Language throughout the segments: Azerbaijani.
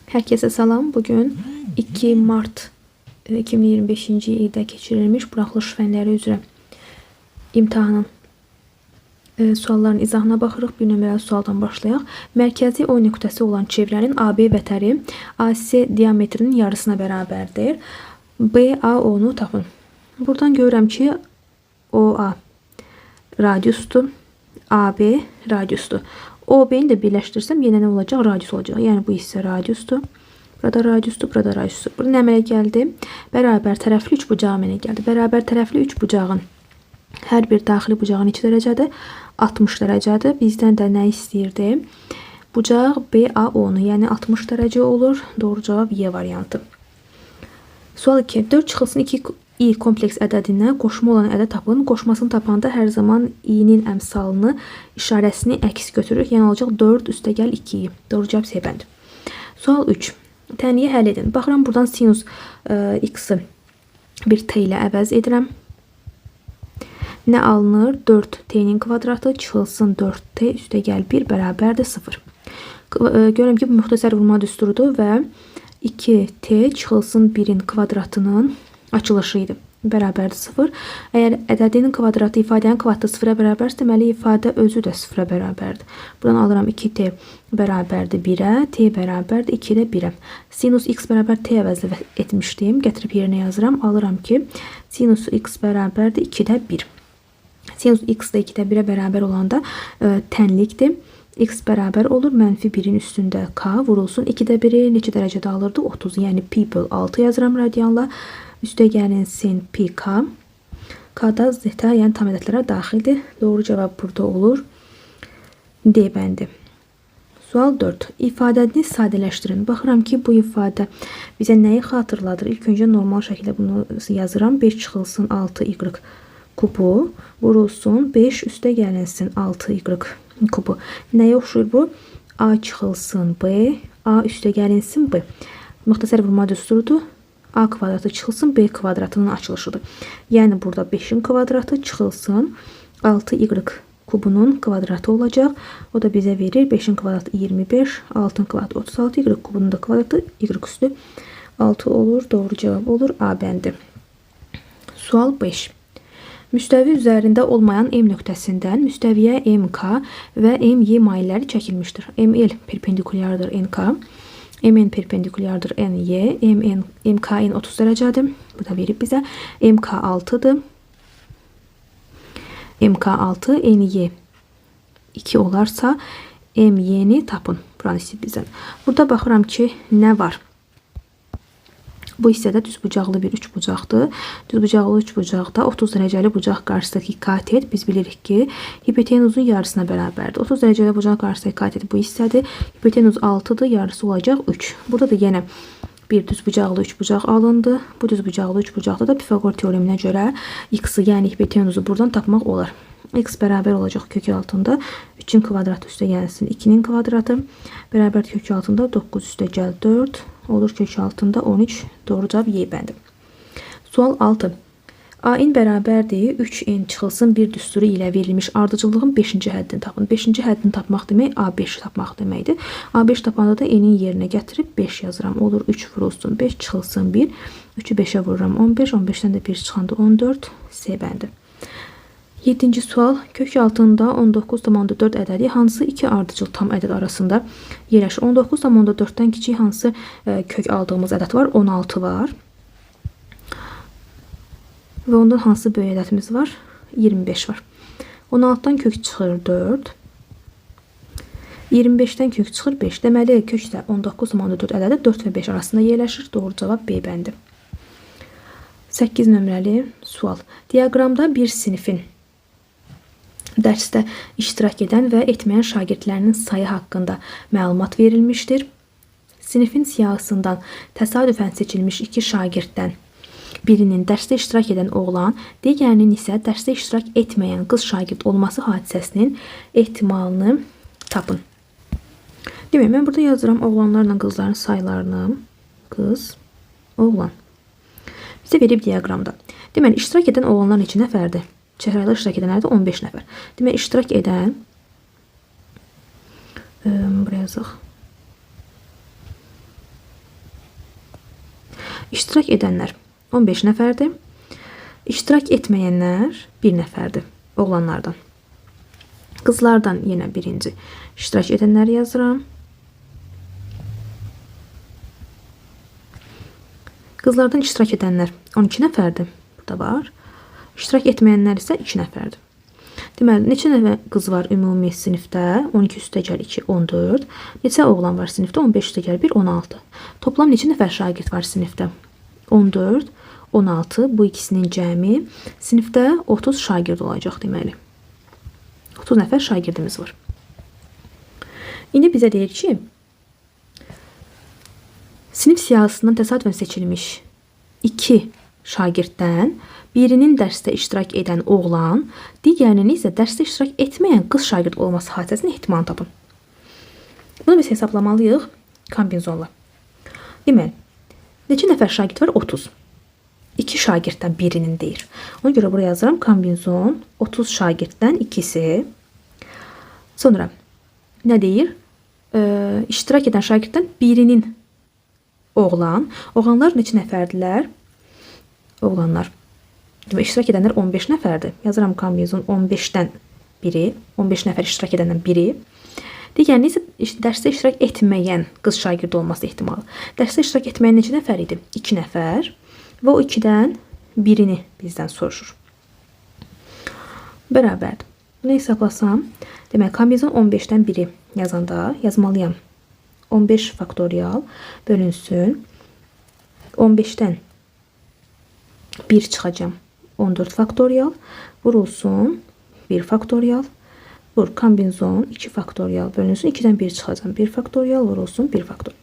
Herkese salam. Bugün 2 Mart 2025-ci ildə keçirilmiş buraxılış fənləri üzrə imtahanın sualların izahına baxırıq. Bir nömrəli sualdan başlayaq. Mərkəzi O nöqtəsi olan çevrənin AB vətəri AC diametrinin yarısına bərabərdir. BAO-nu tapın. Buradan görürəm ki, OA radiusdur, AB radiusdur. OB-ni də birləşdirsəm yenə nə olacaq? Radius olacaq. Yəni bu hissə radiusdur. Burada radiusdur, burada radiusdur. Burada nə əmələ gəldi? Bərabər tərəfli üçbucağı əmələ gəldi. Bərabər tərəfli üçbucağın hər bir daxili bucağın neçə dərəcədir? 60 dərəcədir. Bizdən də nə istəyirdi? Bucaq BAO-nu, yəni 60 dərəcə olur. Doğru cavab Y variantı. Sual 2. 4 çıxılsın 2 i kompleks ədədindən qoşma olan ədəd tapın. Qoşmasını tapanda hər zaman i-nin əmsalını, işarəsini əks götürürük. Yəni olacaq 4 üstəgəl 2i. Doğru cavab C bəndi. Sual 3. Tənliyi həll edin. Baxıram buradan sinus x-i bir t ilə əvəz edirəm. Nə alınır? 4t-nin kvadratı çıxılsın 4t üstəgəl 1 bərabərdir 0. Görürəm ki, bu müxtəsər vurma düsturudur və 2t çıxılsın 1-in kvadratının açılışı idi. Bərabərdir 0. Əgər ədədin kvadratı ifadənin kvadratı 0-a bərabərsə, deməli ifadə özü də 0-a bərabərdir. Buradan alıram 2t bərabərdir 1-ə, t bərabərdir 2-də 1-ə. Sinus x bərabər t əvəzlə etmişdim. Gətirib yerinə yazıram. Alıram ki, sinus x bərabərdir 2-də 1. Sinus x də 2-də 1-ə bərabər olanda tənlikdir. X bərabər olur mənfi 1-in üstündə k vurulsun. 2-də 1-i neçə dərəcədə alırdı? 30. Yəni pi böl 6 yazıram radianla. Üstə gəlin sin pi k. K-da zeta, yəni tam ədədlərə daxildir. Doğru cavab burada olur. D bəndi. Sual 4. İfadəni sadələşdirin. Baxıram ki, bu ifadə bizə nəyi xatırladır? İlk öncə normal şəkildə bunu yazıram. 5 çıxılsın 6y kubu vurulsun 5 üstə gəlinsin 6y kubu. Nəyə oxşuyur bu? A çıxılsın B, A üstə gəlinsin B. Müxtəsər vurma düsturudur. A kvadratı çıxılsın B kvadratının açılışıdır. Yəni burada 5-in kvadratı çıxılsın 6y kubunun kvadratı olacaq. O da bizə verir 5-in kvadratı 25, 6-ın kvadratı 36, y kubunun da kvadratı y üstü 6 olur. Doğru cavab olur A bəndi. Sual 5. Müstəvi üzərində olmayan M nöqtəsindən müstəviyə MK və MY mailləri çəkilmişdir. ML perpendikulyardır NK, MN perpendikulyardır NY, MKN 30 dərəcədir. Bu da verib bizə. MK 6-dır. MK 6, NY 2 olarsa MY-ni tapın. Buranı istəyir bizdən. Burada baxıram ki, nə var? Bu hissədə düzbucaqlı bir üçbucaqdır. Düzbucaqlı üçbucaqda 30 dərəcəli bucaq qarşısındakı katet biz bilirik ki, hipotenuzun yarısına bərabərdir. 30 dərəcəli bucaq qarşısındakı katet bu hissədir. Hipotenuz 6-dır, yarısı olacaq 3. Burada da yenə bir düzbucaqlı üçbucaq alındı. Bu düzbucaqlı üçbucaqda da Pifaqor teoreminə görə x-i, yəni hipotenuzu buradan tapmaq olar. X bərabər olacaq kök altında 3-ün kvadratı üstə gəlsin 2-nin kvadratı. Bərabər kök altında 9 üstə gəl 4 olur kök altında 13. Doğru cavab Y bəndi. Sual 6. A-in bərabərdir 3n çıxılsın bir düsturu ilə verilmiş ardıcıllığın 5-ci həddini tapın. 5-ci həddini tapmaq demək A5 tapmaq deməkdir. A5 tapanda da n-in yerinə gətirib 5 yazıram. Olur 3 vurulsun 5 çıxılsın 1. 3-ü 5-ə vururam 15. 15-dən də 1 çıxanda 14. C bəndi. 7-ci sual. Kök altında 19,4 ədədi hansı iki ardıcıl tam ədəd arasında yerləşir? 19,4-dən kiçik hansı kök aldığımız ədəd var? 16 var. Və ondan hansı böyük ədədimiz var? 25 var. 16-dan kök çıxır 4. 25-dən kök çıxır 5. Deməli, kökdə 19,4 ədədi 4 və 5 arasında yerləşir. Doğru cavab B bəndi. 8 nömrəli sual. Diaqramda bir sinifin dərsdə iştirak edən və etməyən şagirdlərinin sayı haqqında məlumat verilmişdir. Sinifin siyahısından təsadüfən seçilmiş 2 şagirddən birinin dərsdə iştirak edən oğlan, digərinin isə dərsdə iştirak etməyən qız şagird olması hadisəsinin ehtimalını tapın. Demək, mən burada yazıram oğlanlarla qızların saylarını. Qız, oğlan. Bizə verib diaqramda. Deməli, iştirak edən oğlanların neçə nəfərdir? Çəhrayla iştirak edənlərdə 15 nəfər. Demək, iştirak edən buraya yazıq. İştirak edənlər 15 nəfərdir. İştirak etməyənlər 1 nəfərdir oğlanlardan. Qızlardan yenə birinci iştirak edənləri yazıram. Qızlardan iştirak edənlər 12 nəfərdir. Burada var. İştirak etməyənlər isə 2 nəfərdir. Deməli, neçə nəfər qız var ümumi sinifdə? 12 üstəgəl 2, 14. Neçə oğlan var sinifdə? 15 üstəgəl 1, 16. Toplam neçə nəfər şagird var sinifdə? 14, 16. Bu ikisinin cəmi sinifdə 30 şagird olacaq deməli. 30 nəfər şagirdimiz var. İndi bizə deyir ki, sinif siyahısından təsadüfən seçilmiş 2 şagirddən birinin dərsdə iştirak edən oğlan, digərinin isə dərsdə iştirak etməyən qız şagird olması hadisəsinin ehtimalını tapın. Bunu biz hesablamalıyıq kombinzonla. Deməli, neçə nəfər şagird var? 30. 2 şagirddən birinin deyir. Ona görə buraya yazıram kombinzon 30 şagirddən ikisi. Sonra nə deyir? İştirak edən şagirddən birinin oğlan. Oğlanlar neçə nəfərdilər? Oğlanlar. İştirak edənlər 15 nəfərdir. Yazıram kombinzon 15-dən biri. 15 nəfər iştirak edəndən biri. Digərini isə dərsdə iştirak etməyən qız şagird olması ehtimalı. Dərsdə iştirak etməyən neçə nəfər idi? 2 nəfər. Və o 2-dən birini bizdən soruşur. Bərabərdir. Bunu hesablasam, demək, kombinzon 15-dən biri yazanda yazmalıyam. 15 faktorial bölünsün. 15-dən 1 çıxacam. 14 faktorial vurulsun 1 faktorial. Vur kombinzon 2 faktorial bölünsün. 2-dən 1 çıxacam. 1 faktorial vurulsun 1 faktorial.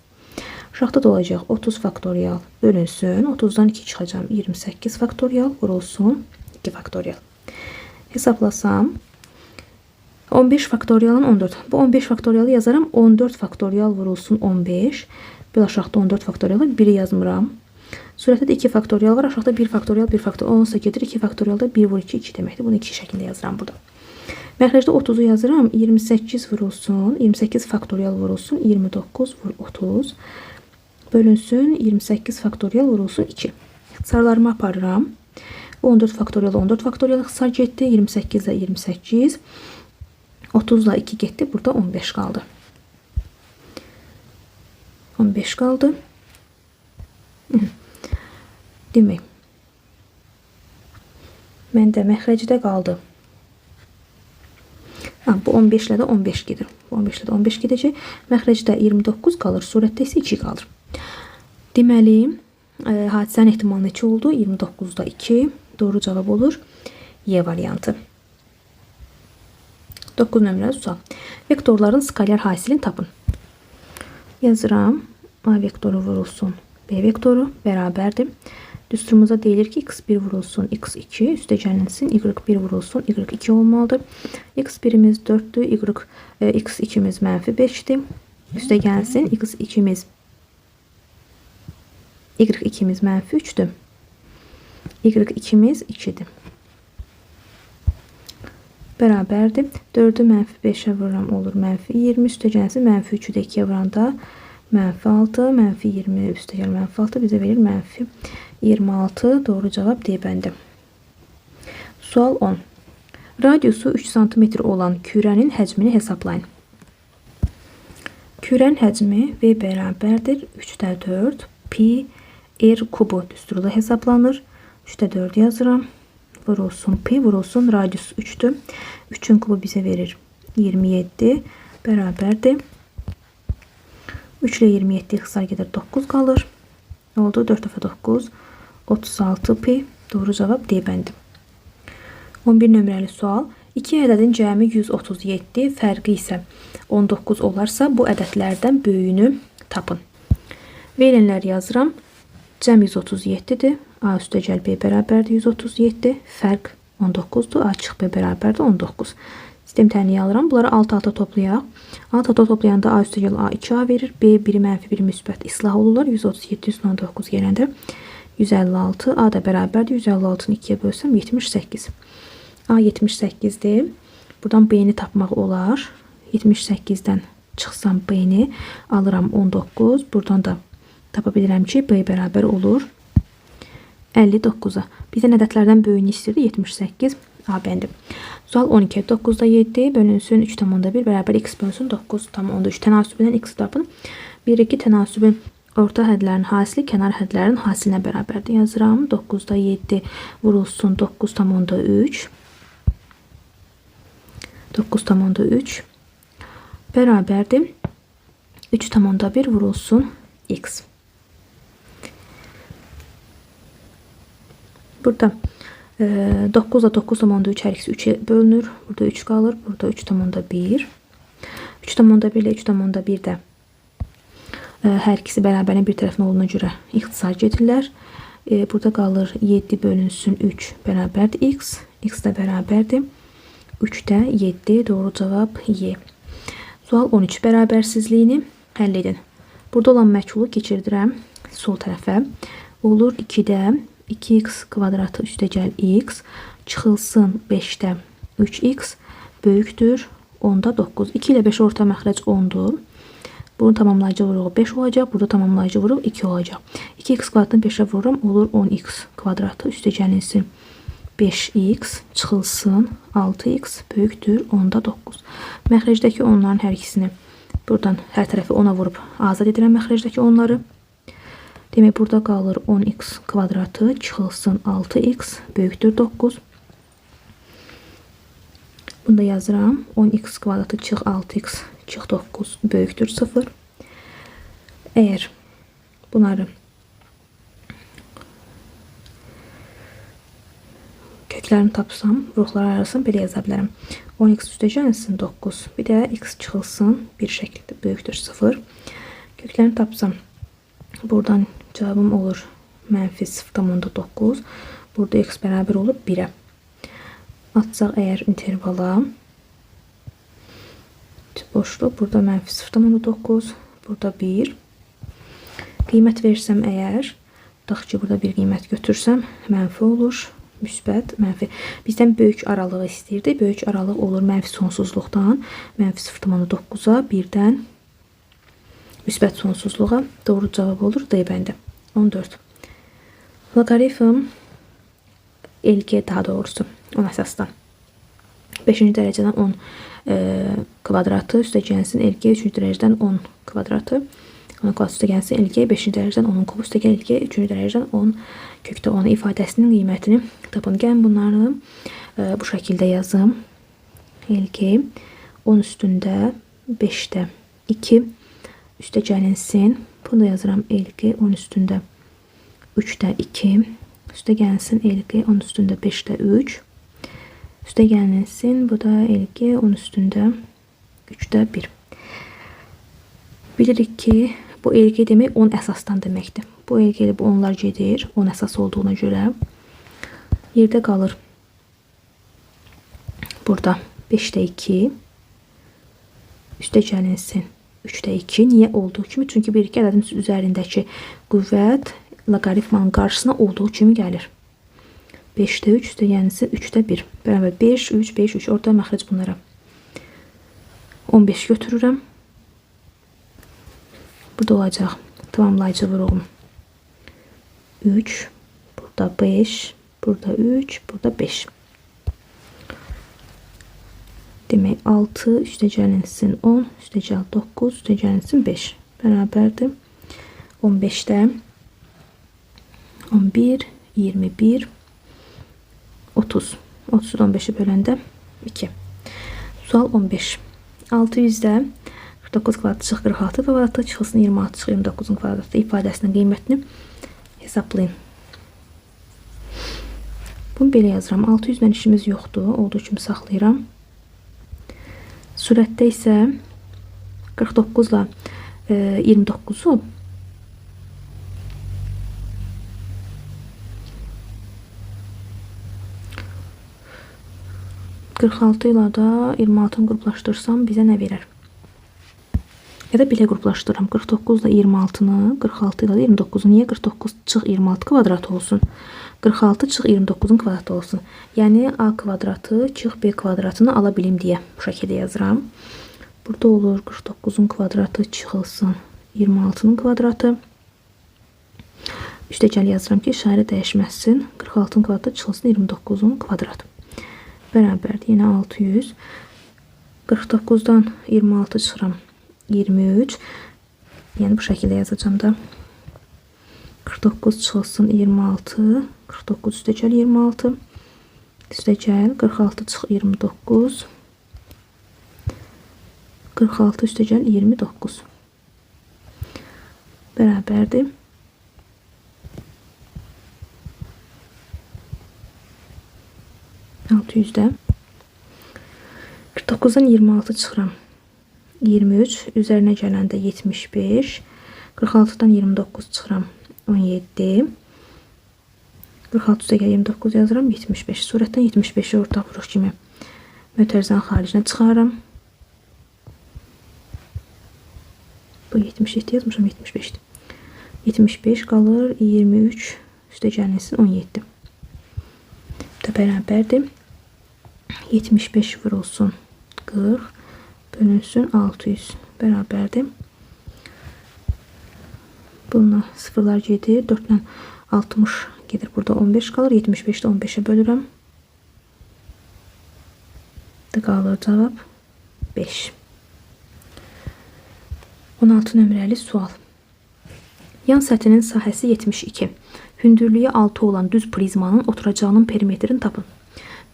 Aşağıda da olacaq 30 faktorial bölünsün. 30-dan 2 çıxacam. 28 faktorial vurulsun 2 faktorial. Hesablasam 15 faktorialın 14. Bu 15 faktorialı yazaram. 14 faktorial vurulsun 15. Bir aşağıda 14 faktorialı 1'i yazmıram. Surətdə 2 faktorial var. Aşağıda 1 faktorial 1 faktorial. Onunsa gedir 2 faktorialda 1 vur 2 2 deməkdir. Bunu 2 şəklində yazıram burada. Məxrəcdə 30'u yazıram. 28 vurulsun. 28 faktorial vurulsun. 29 vur 30. Bölünsün. 28 faktorial vurulsun 2. İxtisarlarımı aparıram. 14 faktorial 14 faktorial ixtisar getdi. 28 ilə 28. 30 ilə 2 getdi. Burada 15 qaldı. 15 qaldı. Demək. Məndə məxrəcdə qaldı. Bu 15 ilə də 15 gedir. 15 ilə də 15 gedəcək. Məxrəcdə 29 qalır. Surətdə isə 2 qalır. Deməli, hadisənin ehtimalı neçə oldu? 29'da 2. Doğru cavab olur. Y variantı. 9 nömrəli sual. Vektorların skalar hasilini tapın. Yazıram. A vektoru vurulsun. B vektoru bərabərdir. Düsturumuza deyilir ki x1 vurulsun x2 üstəgəlinsin y1 vurulsun y2 olmalıdır. x1'imiz 4'dür. x2'miz -5'dir. Üstəgəlsin x2'miz y2'miz -3'dür. y2'miz 2'dir. Bərabərdir. 4'ü -5'e vururam olur -20 üstəgəlsin -3'ü də 2'ye vuranda -6 -20 üstəgəl -6 bizə verir -26. Doğru cavab D bəndə. Sual 10. Radiusu 3 cm olan kürənin həcmini hesablayın. Kürənin həcmi V bərabərdir 3'də 4 pi r kubu düsturuyla hesablanır. 3'də 4 yazıram. Vurulsun pi vurulsun radius 3'dür. 3'ün kubu bizə verir 27 bərabərdir. 3 ilə 27 ixtisar gedir 9 qalır. Ne oldu? 4 dəfə 9 36 pi. Doğru cavab D bəndi. 11 nömrəli sual. 2 ədədin cəmi 137, fərqi isə 19 olarsa bu ədədlərdən böyüyünü tapın. Verilənləri yazıram. Cəm 137'dir. A üstəgəl B bərabərdir 137. Fərq 19'dur. A çıx B bərabərdir 19. Sistem tənliyi alıram. Bunları alt-alta toplayaq. Alt-alta toplayanda A üstəgəl A 2A verir. B 1 mənfi 1 müsbət islah olurlar. 137 119 gələndə 156. A da bərabərdir. 156'nı 2'yə bölsəm 78. A 78'dir. Buradan B'ni tapmaq olar. 78'dən çıxsam B'ni alıram 19. Buradan da tapa bilirəm ki, b bərabər olur 59-a. Bizdən ədədlərdən böyüyünü istəyirdi 78 A bəndi. Sual 12. 9-da 7 bölünsün 3/1 bərabər x bölünsün 9/3 tənasübündən x tapın. 1-2 tənasübün orta hədlərin hasili kənar hədlərin hasilinə bərabərdir. Yazıram. 9-da 7 vurulsun 9/3 9/3 bərabərdir 3/1 vurulsun x. Burada 9 ilə 9/3 hər ikisi 3'e bölünür. Burada 3 qalır. Burada 3/1. 3/1 ilə 3/1 də hər ikisi bərabərin bir tərəfinə olduğuna görə ixtisar gedirlər. Burada qalır 7 bölünsün 3 bərabərdir x. X də bərabərdir 3'də 7. Doğru cavab Y. Sual 13. Bərabərsizliyini həll edin. Burada olan məchulu keçirdirəm sol tərəfə. Olur 2'də 2x kvadratı üstəgəl x çıxılsın 5'də 3x böyükdür 10'da 9. 2 ilə 5 orta məxrəc 10'dur. Bunun tamamlayıcı vuruğu 5 olacaq. Burada tamamlayıcı vuruq 2 olacaq. 2x kvadratını 5'ə vururum. Olur 10x kvadratı üstəgəlinsin 5x çıxılsın 6x böyükdür 10'da 9. Məxrəcdəki onların hər ikisini buradan hər tərəfi 10'a vurub azad edirəm məxrəcdəki onları. Demək burada qalır 10x kvadratı çıxılsın 6x böyükdür 9. Bunu da yazıram. 10x kvadratı çıx 6x çıx 9 böyükdür 0. Eğer bunları köklerini tapsam, ruhlar arasın belə yaza bilərəm. 10x üstəgəlsin 9. Bir də x çıxılsın bir şəkildə böyükdür 0. Köklerini tapsam buradan cevabım olur mənfi 0,9. Burada x bərabər olur 1'ə. Atsaq əgər intervala boşluq. Burada mənfi 0,9. Burada 1. Qiymət versəm əgər, tutaq ki burada bir qiymət götürsəm mənfi olur. Müsbət, mənfi. Bizdən böyük aralığı istəyirdi. Böyük aralıq olur mənfi sonsuzluqdan mənfi 0,9'a 1'dən müsbət sonsuzluğa. Doğru cavab olur D bəndi. 14. Loqaritm LG daha doğrusu 10 əsasdan 5-ci dərəcədən 10 kvadratı üstəgəlsin LG 3-cü dərəcədən 10 kvadratı 10 kvadrat üstəgəlsin LG 5-ci dərəcədən 10'un kubu üstəgəl LG 3-cü dərəcədən 10 kökdə 10 ifadəsinin qiymətini tapın. Gəlin bunları bu şəkildə yazım. LG 10 üstündə 5'də 2 üstəgəlinsin. Bunu da yazıram. LG 10 üstündə 3'də 2 üstəgəlinsin. LG 10 üstündə 5'də 3 üstəgəlinsin. Bu da LG 10 üstündə 3'də 1. Bilirik ki bu LG demək 10 əsasdan deməkdir. Bu LG ilə bu 10'lar gedir. 10 əsas olduğuna görə yerdə qalır. Burada 5'də 2 üstəgəlinsin 3'də 2. Niyə olduğu kimi? Çünki bir iki ədədin üzərindəki qüvvət loqaritmanın qarşısına olduğu kimi gəlir. 5'də 3 üstəgəlinsin 3'də 1. Bərabər 5, 3, 5, 3. Orta məxrəc bunlara. 15 götürürəm. Burada olacaq tamamlayıcı vuruğum 3. Burada 5. Burada 3. Burada 5. Demək 6 üstəgəlinsin 10 üstəgəl 9 üstəgəlinsin 5 bərabərdir 15'də 11 21 30 30'u 15'e böləndə 2. Sual 15. 600'də 49 kvadratı çıx 46 kvadratı çıxılsın 26 çıx 29'un kvadratı ifadəsinin qiymətini hesablayın. Bunu belə yazıram. 600 ilə işimiz yoxdur. Olduğu kimi saxlayıram. Surətdə isə 49 ilə 29'u 46 ilə də 26'ını qruplaşdırsam bizə nə verər? Ya da belə qruplaşdırıram. 49 ilə 26'ını 46 ilə 29'u niyə 49 çıx 26 kvadrat olsun? 46 çıx 29'un kvadratı olsun. Yəni A kvadratı çıx B kvadratını ala bilim deyə bu şəkildə yazıram. Burada olur 49'un kvadratı çıxılsın 26'nın kvadratı. Üstəgəl yazıram ki, işarə dəyişməsin. 46-nın kvadratı çıxılsın 29-un kvadratı. Bərabərdir. Yenə 600. 49-dan 26 çıxıram 23. Yəni bu şəkildə yazacağım da. 49 çıxılsın 26. 49 üstəgəl 26. Üstəgəl 46 çıx 29. 46 üstəgəl 29. Bərabərdir. 600'də 49'dan 26 çıxıram 23, üzərinə gələndə 75, 46'dan 29 çıxıram 17, 46 üstəgəl 29 yazıram 75. Surətdən 75'i ortaq vuruş kimi mötərizənin xaricinə çıxarıram. Bu 77 yazmışam, 75'dir. 75 qalır 23 üstəgəlinsin 17. Bu da bərabərdir. 75 vurulsun 40 bölünsün 600 bərabərdir. Bununla sıfırlar gedir. 4 ilə 60 gedir. Burada 15 qalır. 75'də 15'e bölürəm. Da qalır cavab 5. 16 nömrəli sual. Yan səthinin sahəsi 72. Hündürlüyü 6 olan düz prizmanın oturacağının perimetrini tapın.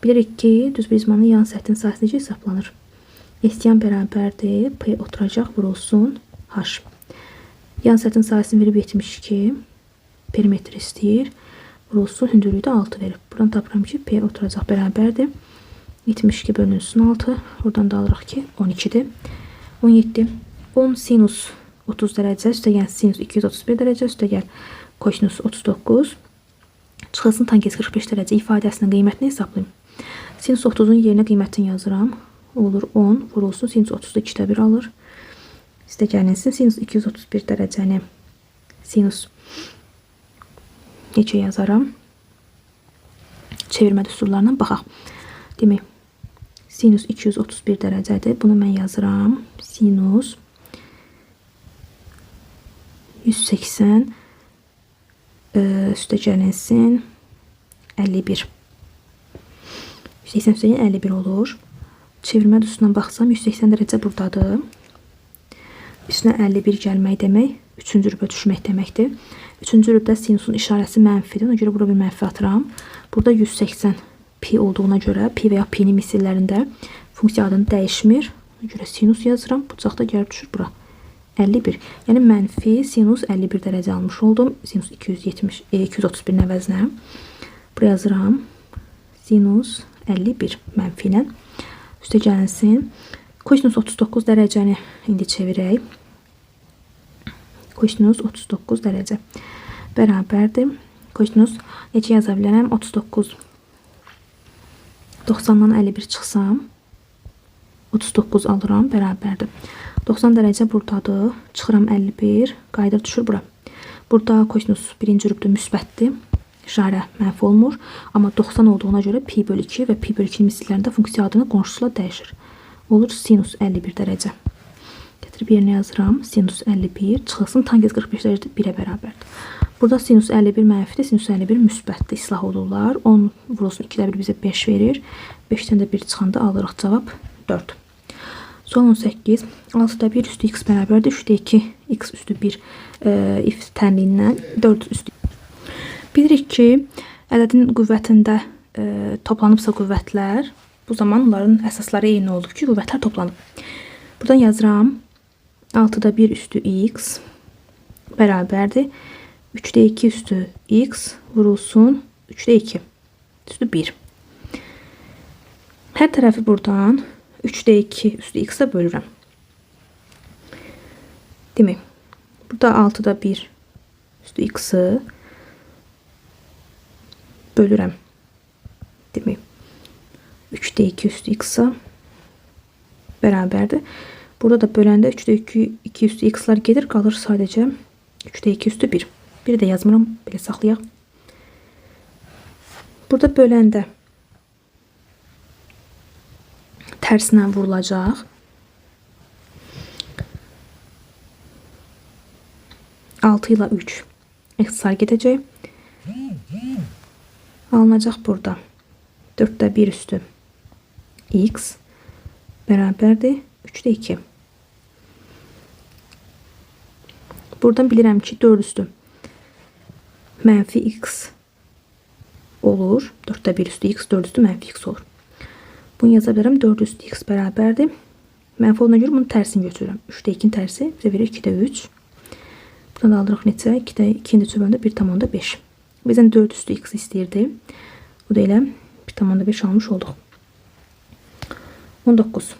Bilirik ki, düz prizmanın yan səthin sahəsi necə hesablanır? Estiyan bərabərdir. P oturacaq vurulsun H. Yan səthin sahəsini verib 72. Perimetr istəyir. Vurulsun hündürlüyü də 6 verib. Buradan tapıram ki, P oturacaq bərabərdir. 72 bölünsün 6. Oradan da alırıq ki, 12'dir. 17. 10 sinus 30 dərəcə, üstəgəl sinus 231 dərəcə, üstəgəl kosinus 39. Çıxılsın tangent 45 dərəcə ifadəsinin qiymətini hesablayın. Sinus 30'un yerinə qiymətini yazıram. Olur 10 vurulsun sinus 30'da 2'də 1 alır. İstəgəlinsin sinus 231 dərəcəni sinus neçə yazaram? Çevirmə düsturlarından baxaq. Demək, sinus 231 dərəcədir. Bunu mən yazıram. Sinus 180 üstəgəlinsin 51. 180 üstəgəl 51 olur. Çevirmə düsturuna baxsam 180 dərəcə buradadır. Üstünə 51 gəlmək demək 3-cü rübə düşmək deməkdir. 3-cü rübdə sinusun işarəsi mənfidir. Ona görə bura bir mənfi atıram. Burada 180 pi olduğuna görə pi və ya pi'nin misillərində funksiya adını dəyişmir. Ona görə sinus yazıram. Bucaqda gəlib düşür bura. 51. Yəni mənfi sinus 51 dərəcə almış oldum. Sinus 231 əvəzinə. Buraya yazıram. Sinus 51 mənfi ilə. Üstəgəlinsin. Kosinus 39 dərəcəni indi çevirək. Kosinus 39 dərəcə bərabərdir. Kosinus necə yaza bilərəm? 39. 90'dan 51 çıxsam 39 alıram bərabərdir. 90 dərəcə buradadır. Çıxıram 51. Qayıdır düşür bura. Burada kosinus birinci rübdə müsbətdir. İşarə mənfi olmur. Amma 90 olduğuna görə pi bölü 2 və pi bölü 2 misillərində funksiya adını qonşusuyla dəyişir. Olur sinus 51 dərəcə. Gətirib yerinə yazıram. Sinus 51 çıxılsın tangent 45 dərəcədə 1'ə bərabərdir. Burada sinus 51 mənfidir. Sinus 51 müsbətdir. İslah olurlar. 10 vurulsun 2'də 1 bizə 5 verir. 5'dən də 1 çıxanda alırıq cavab 4. Son 18. 6'da 1 üstü x bərabərdir. 3'də 2 x üstü 1 if tənliyindən 4 üstü. Bilirik ki, ədədin qüvvətində toplanıbsa qüvvətlər, bu zaman onların əsasları eyni olub ki, qüvvətlər toplanıb. Buradan yazıram. 6'da 1 üstü x bərabərdir. 3'də 2 üstü x vurulsun 3'də 2 üstü 1. Hər tərəfi buradan 3'də 2 üstü x'ə bölürəm. Demək, burada 6'da 1 üstü x'ı bölürəm. Demək, 3'də 2 üstü x'a bərabərdir. Burada da böləndə 3'də 2 üstü x'lar gedir, qalır sadəcə 3'də 2 üstü 1. Biri də yazmıram, belə saxlayaq. Burada böləndə tərsinə vurulacaq. 6 ilə 3 İxtisar gedəcək. Alınacaq burada 4də 1 üstü x bərabərdir 3də 2. Buradan bilirəm ki 4 üstü mənfi x olur. 4də 1 üstü x, 4 üstü mənfi x olur. Bunu yaza bilərəm. 4 üstü x bərabərdir. Mənfi olduğuna görə bunu tərsini götürürəm. 3də 2-nin tərsi bizə verir 2də 3. Buradan da alırıq neçə? 2də 2-nin çöbəndə 1,5. Bizdən 4 üstü x istəyirdi. Bu da elə 1,5 almış olduq. 19.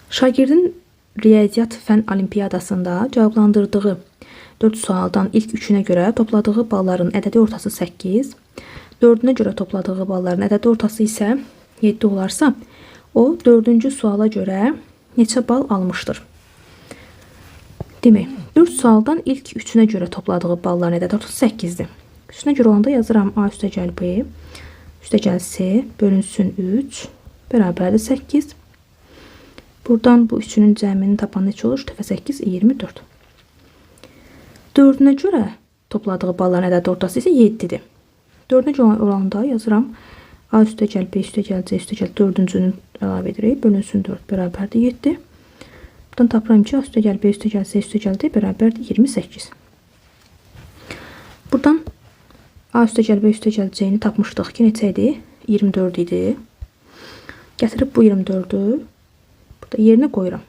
Şagirdin riyaziyyat fən olimpiyadasında cavablandırdığı 4 sualdan ilk 3-ünə görə topladığı balların ədədi ortası 8, 4-ünə görə topladığı balların ədədi ortası isə 7 olarsa, o 4-cü suala görə neçə bal almışdır? Demək, 4 sualdan ilk 3-ünə görə topladığı balların ədədi ortası 8-dir. 3-ünə görə olanda yazıram A üstəgəl B, üstəgəl C bölünsün 3 bərabərdir 8. Buradan bu üçünün cəmini tapan neçə olur? 3 dəfə 8, 24. 4-ünə görə topladığı balların ədədi ortası isə 7-dir. 4-ünə görə olanda yazıram A üstəgəl B üstəgəl C üstəgəl 4-cünü əlavə edirik. Bölünsün 4 bərabərdir 7. Buradan tapıram ki A üstəgəl B üstəgəl C üstəgəl D bərabərdir 28. Buradan A üstəgəl B üstəgəl C-ni tapmışdıq ki neçə idi? 24 idi. Gətirib bu 24-ü yerinə qoyuram.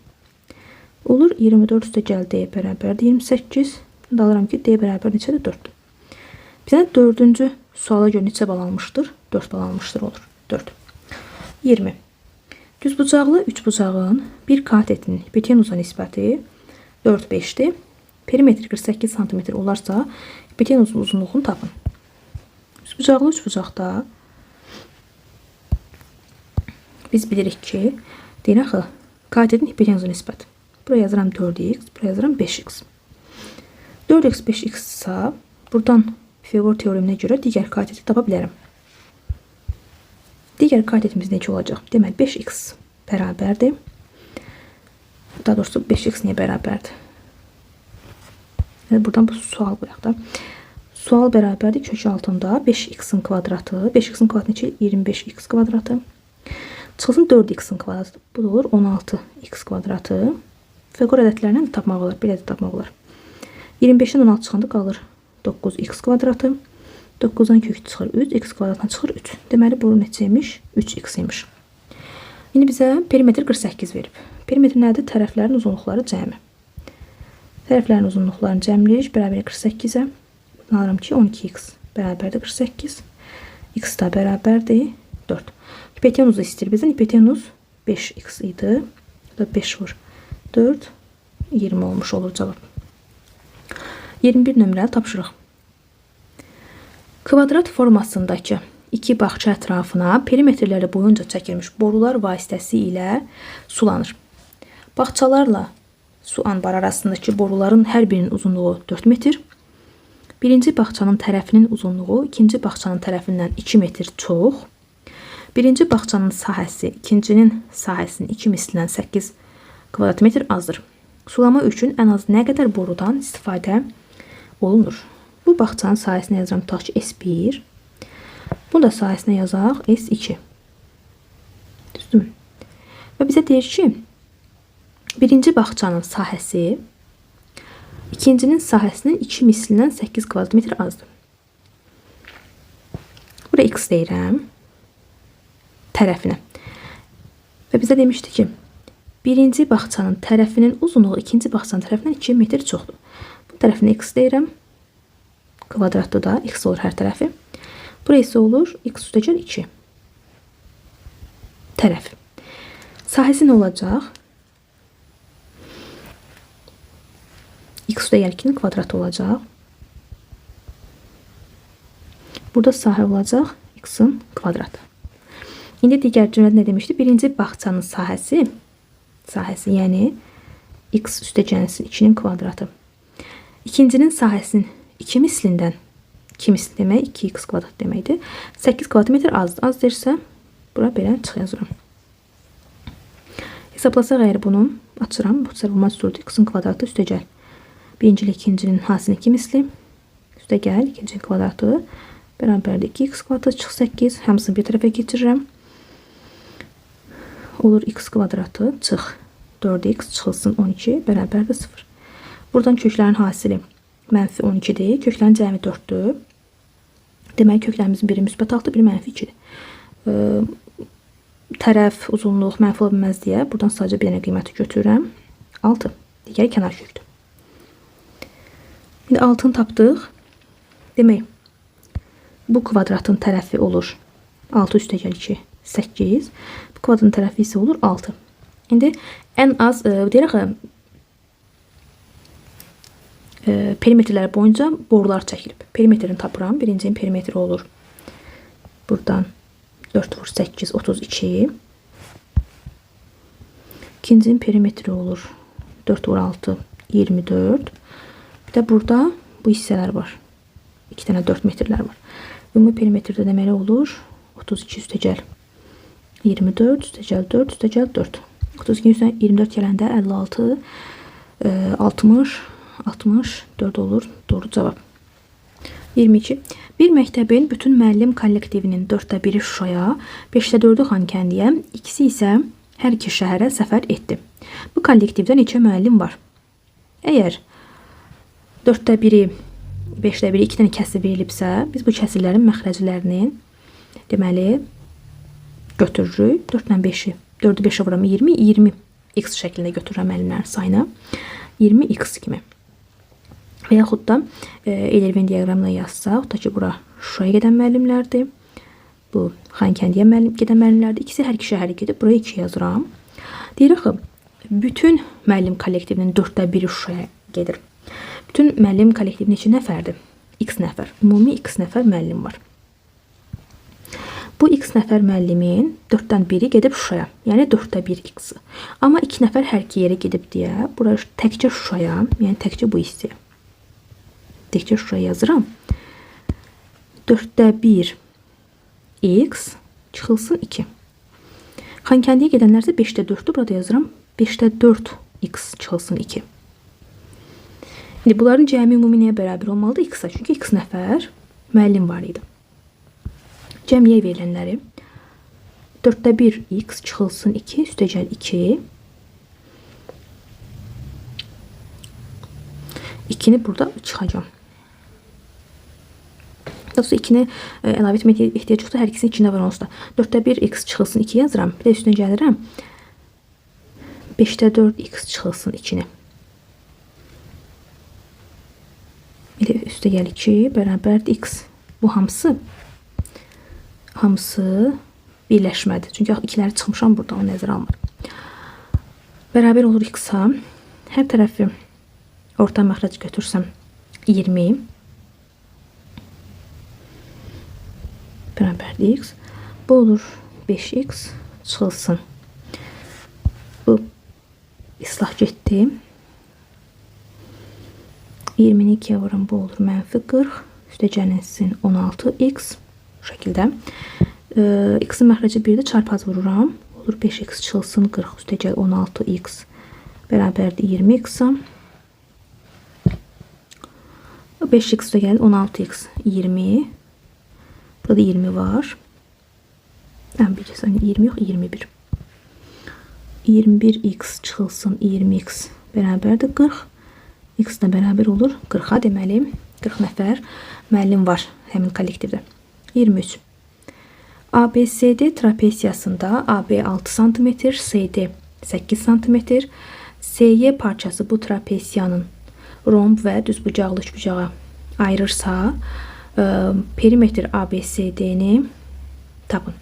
Olur 24 üstəgəl D bərabərdir 28. Da alıram ki D bərabər neçədir? 4. Bizə 4-cü suala görə neçə bal almışdır? 4 bal almışdır olur. 4. 20. Düzbucaqlı üçbucağın bir katetinin hipotenuza nisbəti 4-5'dir. Perimetri 48 cm olarsa hipotenuzun uzunluğunu tapın. Düzbucaqlı üçbucaqda biz bilirik ki deyir axı katetin hipotenuza nisbəti. Buraya yazıram 4x, buraya yazıram 5x. 4x 5x ise buradan Pifagor teoreminə görə digər kateti tapa bilərəm. Digər katetimiz necə olacaq? Deməli 5x bərabərdir. Daha doğrusu 5x niyə bərabərdir? Yəni buradan bu sual qoyaq da. Sual bərabərdir kök altında 5x-in kvadratı. 5x-in kvadratı neçə? 25x kvadratı. Çıxılsın 4x-in kvadratı. Bu da olur 16x kvadratı. Pifagor ədədlərindən tapmaq olar. Belə də tapmaq olar. 25'in 16 çıxanda qalır 9x kvadratı. 9'dan kök çıxır 3. X kvadratdan çıxır 3. Deməli bu neçəymiş? 3x imiş. İndi bizə perimetr 48 verib. Perimetr nədir? Tərəflərin uzunluqları cəmi. Tərəflərin uzunluqlarını cəmləyirik. Bərabər 48'ə. Alıram ki 12x bərabərdir 48. X da bərabərdir 4. Hipotenuzu istəyir bizdən. Hipotenuz 5x idi. Bu da 5 vur 4. 20 olmuş olur cavab. 21 nömrəli tapşırıq. Kvadrat formasındakı iki bağça ətrafına perimetrləri boyunca çəkilmiş borular vasitəsilə sulanır. Bağçalarla su anbarı arasındakı boruların hər birinin uzunluğu 4 metr. Birinci bağçanın tərəfinin uzunluğu ikinci bağçanın tərəfindən 2 metr çox. Birinci bağçanın sahəsi ikincinin sahəsinin 2 mislindən 8 kvadrat metr azdır. Sulama üçün ən az nə qədər borudan istifadə olunur? Bu bağçanın sahəsinə yazıram tutaq ki S1. Bunu da sahəsinə yazaq S2. Düzdürmü? Və bizə deyir ki, birinci bağçanın sahəsi ikincinin sahəsinin 2 mislindən 8 kvadrat metr azdır. Buraya x deyirəm tərəfinə. Və bizə demişdi ki, birinci bağçanın tərəfinin uzunluğu ikinci bağçanın tərəfindən 2 metr çoxdur. Bu tərəfinə x deyirəm. Kvadratda da x olur hər tərəfi. Buraya isə olur x üstəgəl 2. Tərəf. Sahəsi nə olacaq? X üstəgəl 2'nin kvadratı olacaq. Burada sahə olacaq x-in kvadratı. İndi digər cümlədə nə demişdi? Birinci bağçanın sahəsi yəni x üstəgəl 2'nin kvadratı. İkincinin sahəsinin 2 mislindən 2 misli demək 2x kvadrat deməkdir. 8 kvadrat metr azdır. Az dersə bura belə çıx yazıram. Hesablasaq əgər bunu açıram. Bu səbəb olmaz durdu. X-in kvadratı üstəgəl Birinci ile ikincinin hasilini 2 misli. Üstə gəl ikincinin kvadratı bərabərdir 2x kvadrat çıx 8. Hamısını bir tərəfə keçirirəm. Olur x kvadratı çıx 4x çıxılsın 12 bərabərdir 0. Buradan köklərin hasili mənfi 12-dir. Köklərin cəmi 4-dür. Deməli köklərimizin biri müsbət 6, biri mənfi 2-dir. Tərəf, uzunluq mənfi ola bilməz deyə buradan sadəcə bir dənə qiyməti götürürəm. 6. Digər kənar kökdür. İndi 6-nı tapdıq. Demək, bu kvadratın tərəfi olur 6 üstəgəl 2, 8. Bu kvadratın tərəfi isə olur 6. İndi ən az deyirək perimetrlər boyunca borular çəkilib. Perimetrini tapıram. Birincinin perimetri olur. Buradan 4 vur 8, 32. İkincinin perimetri olur. 4 vur 6, 24. Bir də burada bu hissələr var. 2 dənə 4 metrlər var. Ümumi perimetrdə deməli olur 32 üstəgəl 24 üstəgəl 4 üstəgəl 4. 32 üstəgəl 24 gələndə 56 60 64 olur. Doğru cavab. 22. Bir məktəbin bütün müəllim kollektivinin 4/1-i Şuşaya, 5/4-ü Xankəndiyə, ikisi isə hər iki şəhərə səfər etdi. Bu kollektivdə neçə müəllim var? Əgər 4/1-i 5/1-i 2 dənə kəsr verilibsə, biz bu kəsrlərin məxrəclərini deməli götürürük. 4-lə 5-i 4-ü 5-ə vuram 20, 20x şəklində götürürəm müəllimlərin sayına. 20x kimi. Və yaxud da Eylerven diaqramla yazsaq, da ki, bura Şuşaya gedən müəllimlərdir. Bu Xankəndiyə gedən müəllimlərdir. İkisi hər iki şəhərə gedib. Buraya 2 yazıram. Deyirik ki, bütün müəllim kollektivinin 4/1-i Şuşaya gedir. Bütün müəllim kollektivi neçə nəfərdir? X nəfər. Ümumi x nəfər müəllim var. Bu x nəfər müəllimin 4/1-i gedib Şuşaya. Yəni 4/1x. Amma 2 nəfər hər iki yerə gedib deyə bura təkcə Şuşaya, yəni təkcə bu hissəyə. Təkcə Şuşaya yazıram. 4/1 x çıxılsın 2. Xankəndiyə gedənlər isə 5/4-dür. Burada yazıram. 5/4 x çıxılsın 2. İndi bunların cəmi ümumi nəyə bərabər olmalıdır? X-a. Çünki x nəfər müəllim var idi. Cəmiyə verilənləri 4/1 x çıxılsın 2 üstəgəl 2. 2-ni burada çıxacağım. Dolayısıyla 2-ni əlavə etməyə ehtiyac yoxdur. Hər ikisinin içində var onsuz da. 4/1 x çıxılsın 2 yazıram. Bir də üstünə gəlirəm. 5/4 x çıxılsın 2-ni. Bir də üstə gəl 2 bərabərdir x. Bu hamısı birləşmədir. Çünki ikiləri çıxmışam burada, onu nəzərə almır. Bərabər olur x-a. Hər tərəfi orta məxrəc götürsəm 20 bərabərdir x. Bu olur 5x çıxılsın. Bu islah getdi. 20-ni 2-yə vuram, bu olur mənfi 40. Üstə gəlinsin 16x. Bu şəkildə. X-in məxrəci 1-də çarpaz vururam. Olur 5x çıxılsın 40. Üstə gəl 16x bərabərdir 20x-a. 5x üstə gəl 16x 20. Burada 20 var. Bir kəsən 20 yox, 21. 21x çıxılsın 20x bərabərdir 40. X də bərabər olur 40-a. Deməli 40 nəfər müəllim var həmin kollektivdə. 23. ABCD trapesiyasında AB 6 cm, CD 8 cm, CY parçası bu trapesiyanın romb və düzbucaqlı üçbucağa ayırırsa, perimetr ABCD-ni tapın.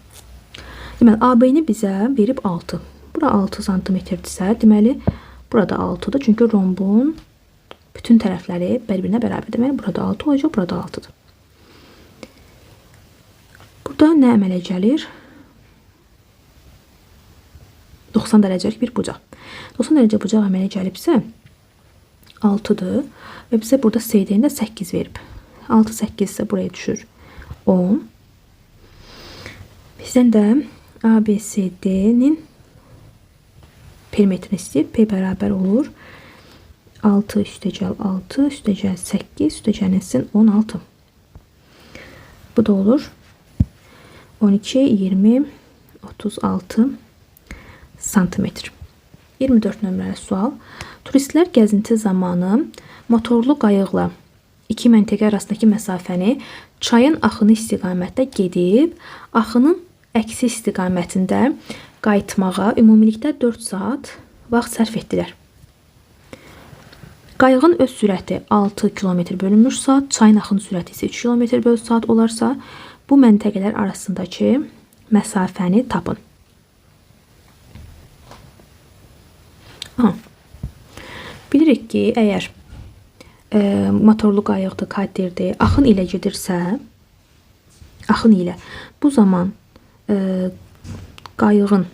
Deməli, AB-ni bizə verib 6. Bura 6 cm-dirsə, deməli, burada 6-dır. Çünki rombun bütün tərəfləri bir-birinə bərabər. Deməli, burada 6 olacaq, burada 6-dır. Burada nə əmələ gəlir? 90 dərəcəlik bir bucaq. 90 dərəcə bucaq əmələ gəlibsə 6-dır və bizə burada CD-ni də 8 verib. 6, 8 isə buraya düşür 10. Bizdən də ABCD-nin perimetrini istəyir. P bərabər olur 6 üstəgəl 6 üstəgəl 8 üstəgəlinsin 16. Bu da olur 12, 20, 36 santimetr. 24 nömrəli sual. Turistlər gəzinti zamanı motorlu qayıqla iki məntəqə arasındakı məsafəni çayın axını istiqamətdə gedib, axının əksi istiqamətində qayıtmağa ümumilikdə 4 saat vaxt sərf etdilər. Qayığın öz sürəti 6 km/saat, çayın axın sürəti isə 3 km/saat olarsa, bu məntəqələr arasındakı məsafəni tapın. Bilirik ki, əgər motorlu qayıqdır, katerdir, axın ilə gedirsə, axın ilə bu zaman qayığın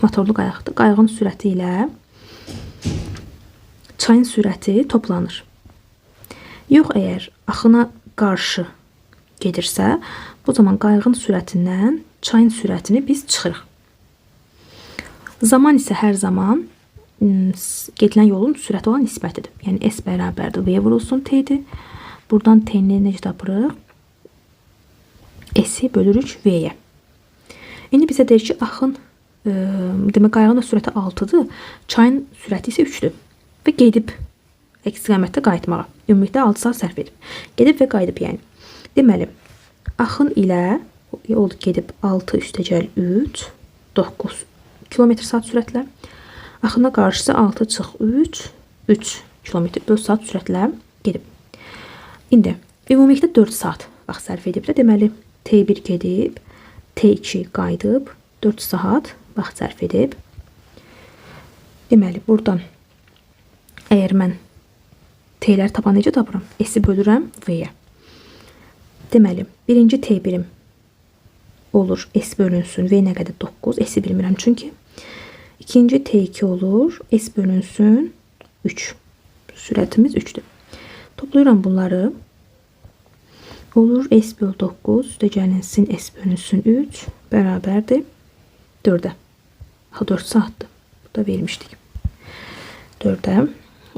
motorlu qayıqdır, qayığın sürəti ilə çayın sürəti toplanır. Yox, əgər axına qarşı gedirsə, bu zaman qayığın sürətindən çayın sürətini biz çıxırıq. Zaman isə hər zaman gedilən yolun sürəti olan nisbətidir. Yəni S bərabərdir V vurulsun T'dir. Buradan T'ni necə tapırıq? S-i bölürük V-yə. İndi bizə deyir ki, axın demək qayığın sürəti 6-dır, çayın sürəti isə 3-dür və gedib istiqamətdə qayıtmağa. Ümumilikdə 6 saat sərf edib. Gedib və qayıdıb yəni. Deməli, axın ilə oldu gedib 6 üstəgəl 3, 9 km/saat sürətlə. Axına qarşısı 6 çıx 3 km/saat sürətlə gedib. İndi ümumilikdə 4 saat vaxt sərf edib də, deməli T1 gedib, T2 qayıdıb, 4 saat vaxt sərf edib. Deməli, buradan əgər mən T'lər tapan necə tapıram? S-i bölürəm V-yə. Deməli, birinci T1-im olur, S bölünsün, V nə qədər 9, S-i bilmirəm çünki. İkinci T2 olur, S bölünsün 3. Sürətimiz 3'dür. Toplayıram bunları. Olur, S böl 9, üstəgəlinsin S bölünsün 3, bərabərdir 4'ə. 4 saatdır. Bu da vermişdik. 4'ə.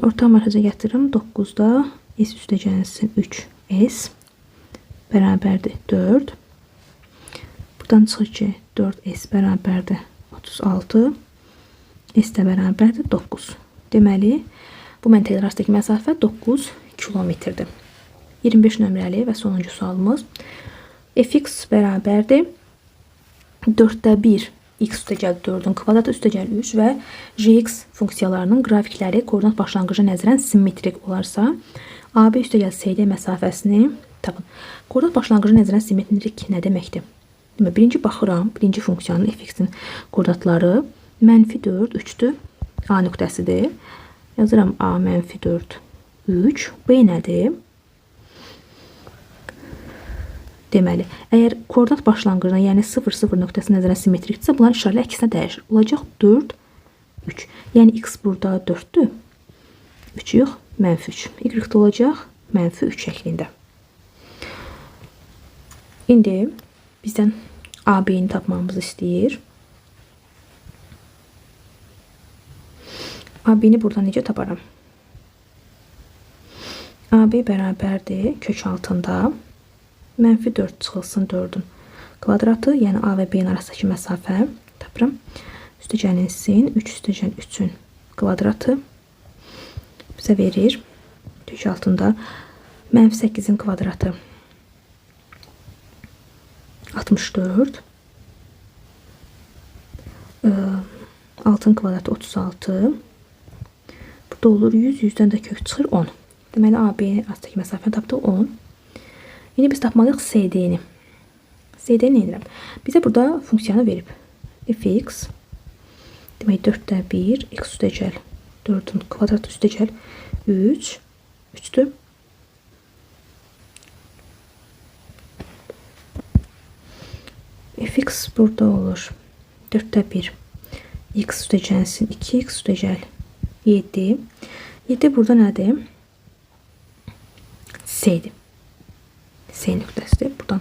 Orta markaca gətiririm. 9'da S üstəgəlinsin 3, S bərabərdir 4. Buradan çıxır ki, 4S bərabərdir 36. S də bərabərdir 9. Deməli, bu məntəqələr arasındakı məsafə 9 kilometrdir. 25 nömrəli və sonuncu sualımız. Fx bərabərdir 4'də 1 x üstəgəl 4'ün kvadratı üstəgəl 3 və gx funksiyalarının qrafikləri koordinat başlanğıcı nəzərən simmetrik olarsa, AB üstəgəl CD məsafəsini tapın. Koordinat başlanğıcı nəzərən simmetrik nə deməkdir? Birinci baxıram, birinci funksiyanın fx'in koordinatları -4, 3'dür. A nöqtəsidir. Yazıram A -4, 3. B nədir? Deməli, əgər koordinat başlanğıcına, yəni 0, 0 nöqtəsi nəzərən simmetrikdirsə, bunların işarəli əksinə dəyişir. Olacaq 4, 3. Yəni x burada 4'dür. 3 yox, -3. Y-də olacaq -3 şəklində. İndi bizdən AB-ni tapmamızı istəyir. AB-ni buradan necə taparam? AB bərabərdir kök altında -4 çıxılsın 4'ün kvadratı, yəni A və B-nin arasındakı məsafə tapıram. Üstəgəlinsin 3 üstəgəl 3'ün kvadratı bizə verir kök altında -8'in kvadratı 64, 6'ın kvadratı 36. Burada olur 100, 100'dən də kök çıxır 10. Deməli, AB arasındakı məsafə tapdı 10. Yine biz tapmalıyıq CD-ni. CD-ni nə edirəm? Bizə burada funksiyanı verib. Fx demək 4'də 1 x üstəgəl 4'ün kvadratı üstəgəl 3, 3'dür. Fx burada olur 4'də 1 x üstəgəlsin 2 x üstəgəl 7. 7 burada nədir? C'dir. C nöqtəsidir. Buradan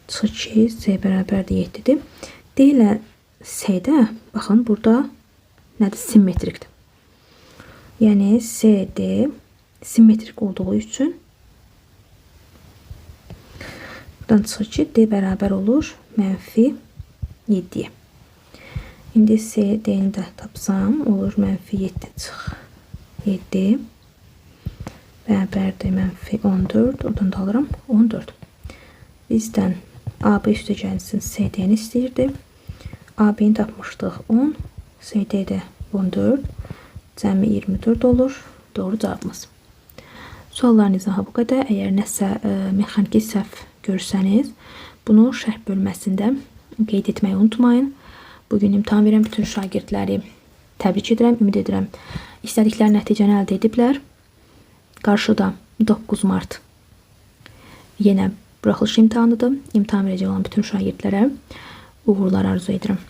çıxır ki, C bərabərdir 7'dir. D ilə C-də, baxın, burada nədir? Simmetrikdir. Yəni CD simmetrik olduğu üçün buradan çıxır ki, D bərabər olur -7-yə. İndi CD-ni də tapsam, olur -7 çıx 7 bərabərdir -14. Oradan da alıram 14. Bizdən AB üstəgəlsin CD-ni istəyirdi. AB-ni tapmışdıq 10. CD də 14. Cəmi 24 olur. Doğru cavabımız. Sualların izahı bu qədər. Əgər nəsə mexaniki səhv görsəniz, bunu şərh bölməsində qeyd etməyi unutmayın. Bugün imtahan verən bütün şagirdləri təbrik edirəm. Ümid edirəm istədikləri nəticəni əldə ediblər. Qarşıda 9 mart yenə buraxılış imtahanıdır. İmtahan verəcək olan bütün şagirdlərə uğurlar arzu edirəm.